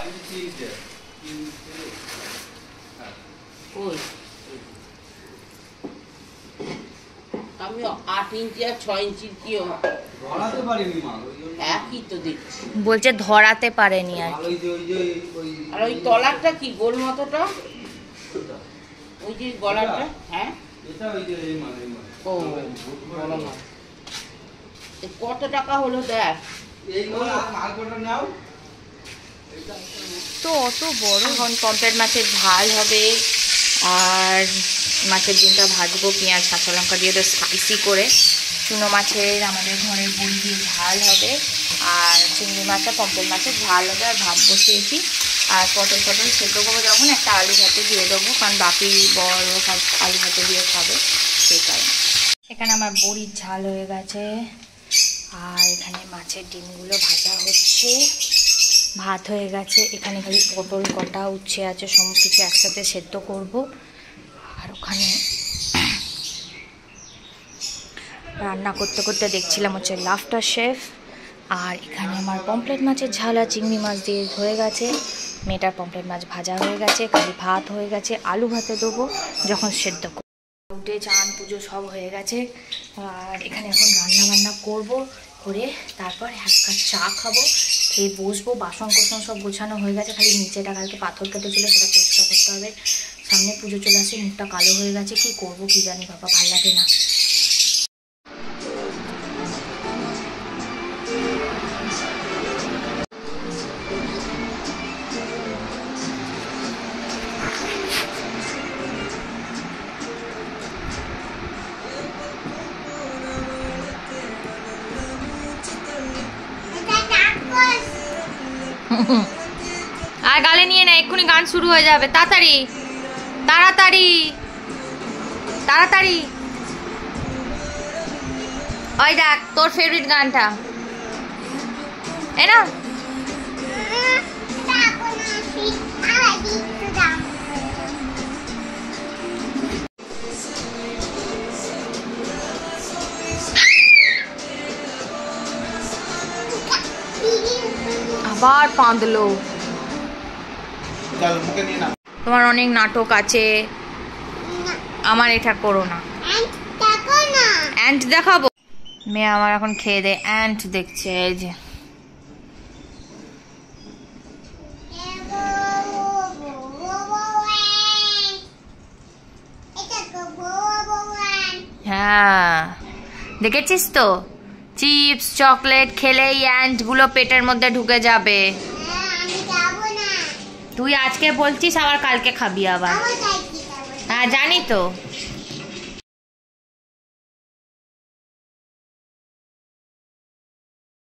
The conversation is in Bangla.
আমি 8 ইঞ্চি আর 6 ইঞ্চির কি ধরাতে পারিনি মা, একই তো দেখছি। বলছে ধরাতে পারেনি আর আর ওই তলাটা কি গোল মতোটা, ওই যে গলাটা, হ্যাঁ এটা ওই যে ও বড় মাছ। কত টাকা হলো দেখ, এই মালটা নাও। তো অত বড়। এখন পমফ্রেট মাছের ঝাল হবে আর মাছের ডিমটা ভাজবো পেঁয়াজ কাঁচা লঙ্কা দিয়ে তো স্পাইসি করে। চুনো মাছের আমাদের ঘরের বড়ি দিয়ে ঝাল হবে, আর চিংড়ি মাছটা পমফ্রেট মাছের ঝাল হবে। আর ভাত বসিয়েছি, আর পটল সেদ্ধ করবো যখন একটা আলু ভাতে দিয়ে দেবো, কারণ বাকি বড় আলু ভাতে দিয়ে খাবে সেই কারণে। এখানে আমার বড়ির ঝাল হয়ে গেছে, আর এখানে মাছের ডিমগুলো ভাজা হচ্ছে, ভাত হয়ে গেছে। এখানে খালি পটল কটা উচ্ছে আছে, সব কিছু একসাথে সেদ্ধ করব। আর ওখানে রান্না করতে করতে দেখছিলাম হচ্ছে লাফটার শেফ। আর এখানে আমার পমফ্রেট মাছের ঝাল আর চিংড়ি মাছ দিয়ে হয়ে গেছে, মেয়েটার পমফ্রেট মাছ ভাজা হয়ে গেছে, খালি ভাত হয়ে গেছে। আলু ভাতে দেবো যখন সেদ্ধ করব। উঠে চান পুজো সব হয়ে গেছে, আর এখানে এখন রান্না বান্না করবো, করে তারপর এক কাপ চা খাবো, খেয়ে বসবো। বাসন কোসন সব গোছানো হয়ে গেছে, খালি নিচেটা কালকে পাথর কেটেছিল সেটা পরিষ্কার করতে হবে। সামনে পুজো চলে আসে, মুখটা কালো হয়ে গেছে, কি করবো কি জানি বাবা, ভালো লাগে না। আর গালে নিয়ে না, এক্ষুনি গান শুরু হয়ে যাবে। তাড়াতাড়ি তাড়াতাড়ি তাড়াতাড়ি। ওই দেখ তোর ফেভারিট গানটা, না আবার পাঁদলো। তোমার অনেক নাটক আছে, আমার এটা করো না। অ্যান্ট দেখাবো? মেয়ে আমার এখন খেয়ে দে অ্যান্ট দেখছে। এই যে হ্যাঁ দেখেছিস তো, চিপস চকলেট খেলে এই অ্যান্টগুলো পেটের মধ্যে ঢুকে যাবে। তুই আজকে বলছিস, আবার কালকে খাবি আবার। হ্যাঁ জানি তো,